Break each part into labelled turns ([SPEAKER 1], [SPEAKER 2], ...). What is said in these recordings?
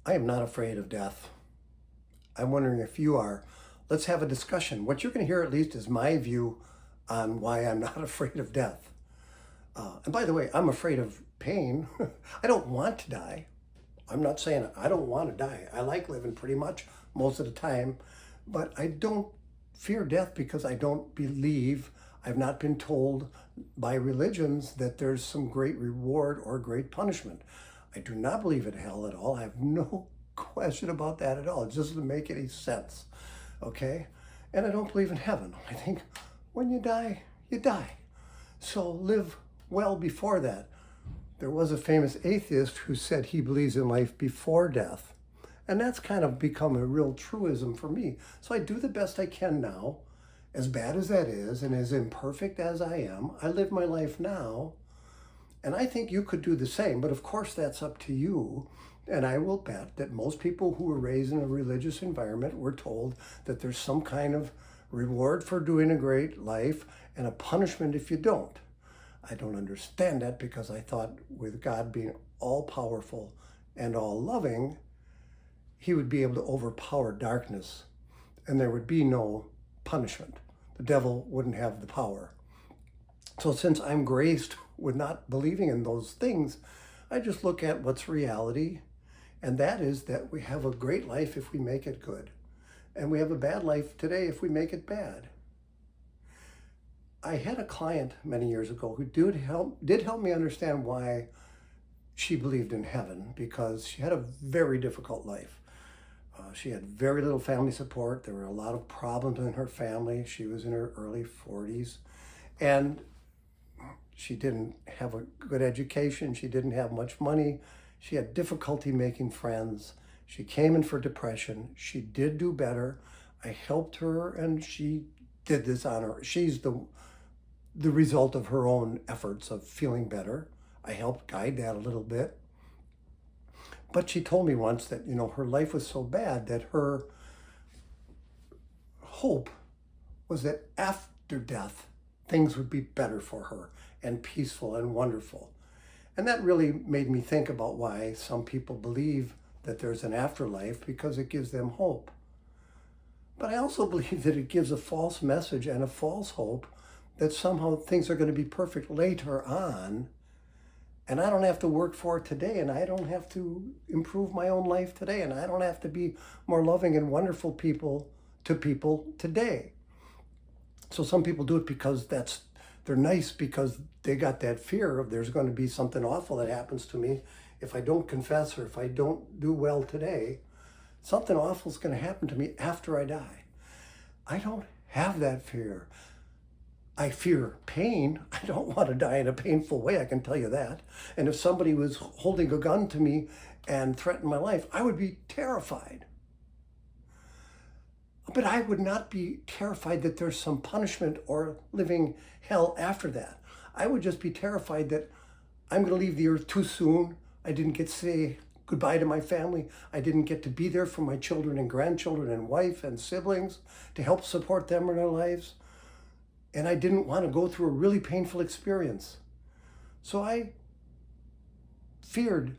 [SPEAKER 1] I am not afraid of death. I'm wondering if you are. Let's have a discussion. What you're going to hear at least is my view on why I'm not afraid of death. And by the way, I'm afraid of pain. I don't want to die. I'm not saying I don't want to die. I like living pretty much most of the time, but I don't fear death because I don't believe, I've not been told by religions that there's some great reward or great punishment. I do not believe in hell at all. I have no question about that at all. It just doesn't make any sense. Okay? And I don't believe in heaven. I think when you die, you die. So live well before that. There was a famous atheist who said he believes in life before death. And that's kind of become a real truism for me. So I do the best I can now, as bad as that is, and as imperfect as I am. I live my life now, and I think you could do the same, but of course that's up to you. And I will bet that most people who were raised in a religious environment were told that there's some kind of reward for doing a great life and a punishment if you don't. I don't understand that because I thought with God being all powerful and all loving, he would be able to overpower darkness and there would be no punishment. The devil wouldn't have the power. So since I'm graced with not believing in those things, I just look at what's reality, and that is that we have a great life if we make it good, and we have a bad life today if we make it bad. I had a client many years ago who did help me understand why she believed in heaven, because she had a very difficult life. She had very little family support. There were a lot of problems in her family. She was in her early 40s, and she didn't have a good education. She didn't have much money. She had difficulty making friends. She came in for depression. She did do better. I helped her, and she did this on her. She's the result of her own efforts of feeling better. I helped guide that a little bit. But she told me once that, her life was so bad that her hope was that after death, things would be better for her and peaceful and wonderful. And that really made me think about why some people believe that there's an afterlife, because it gives them hope. But I also believe that it gives a false message and a false hope that somehow things are going to be perfect later on, and I don't have to work for it today, and I don't have to improve my own life today, and I don't have to be more loving and wonderful people today. So some people do it because they're nice, because they got that fear of there's going to be something awful that happens to me if I don't confess, or if I don't do well today. Something awful is going to happen to me after I die. I don't have that fear. I fear pain. I don't want to die in a painful way, I can tell you that. And if somebody was holding a gun to me and threatened my life, I would be terrified. But I would not be terrified that there's some punishment or living hell after that. I would just be terrified that I'm going to leave the earth too soon. I didn't get to say goodbye to my family. I didn't get to be there for my children and grandchildren and wife and siblings to help support them in their lives. And I didn't want to go through a really painful experience. So I feared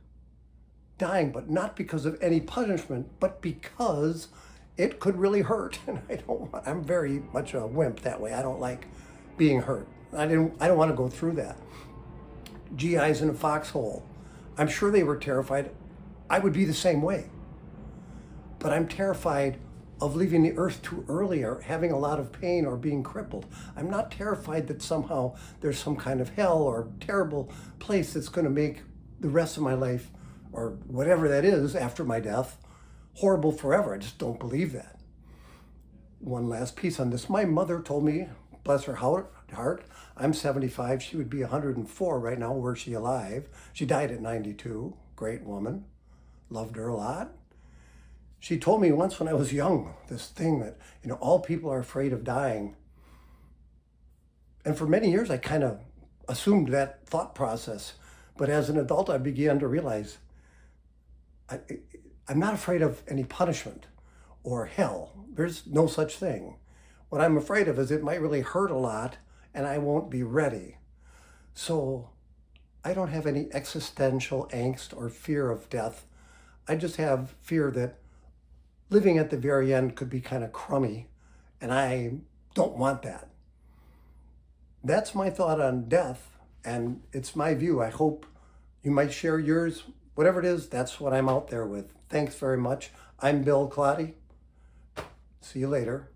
[SPEAKER 1] dying, but not because of any punishment, but because it could really hurt. And I'm very much a wimp that way. I don't like being hurt. I don't want to go through that. GIs in a foxhole. I'm sure they were terrified. I would be the same way. But I'm terrified of leaving the earth too early, or having a lot of pain, or being crippled. I'm not terrified that somehow there's some kind of hell or terrible place that's going to make the rest of my life, or whatever that is after my death, horrible forever. I just don't believe that. One last piece on this. My mother told me, bless her heart, I'm 75, she would be 104 right now were she alive. She died at 92, great woman, loved her a lot. She told me once when I was young, this thing that, all people are afraid of dying. And for many years, I kind of assumed that thought process. But as an adult, I began to realize I'm not afraid of any punishment or hell. There's no such thing. What I'm afraid of is it might really hurt a lot and I won't be ready. So I don't have any existential angst or fear of death. I just have fear that living at the very end could be kind of crummy, and I don't want that. That's my thought on death, and it's my view. I hope you might share yours. Whatever it is, that's what I'm out there with. Thanks very much. I'm Bill Claudy. See you later.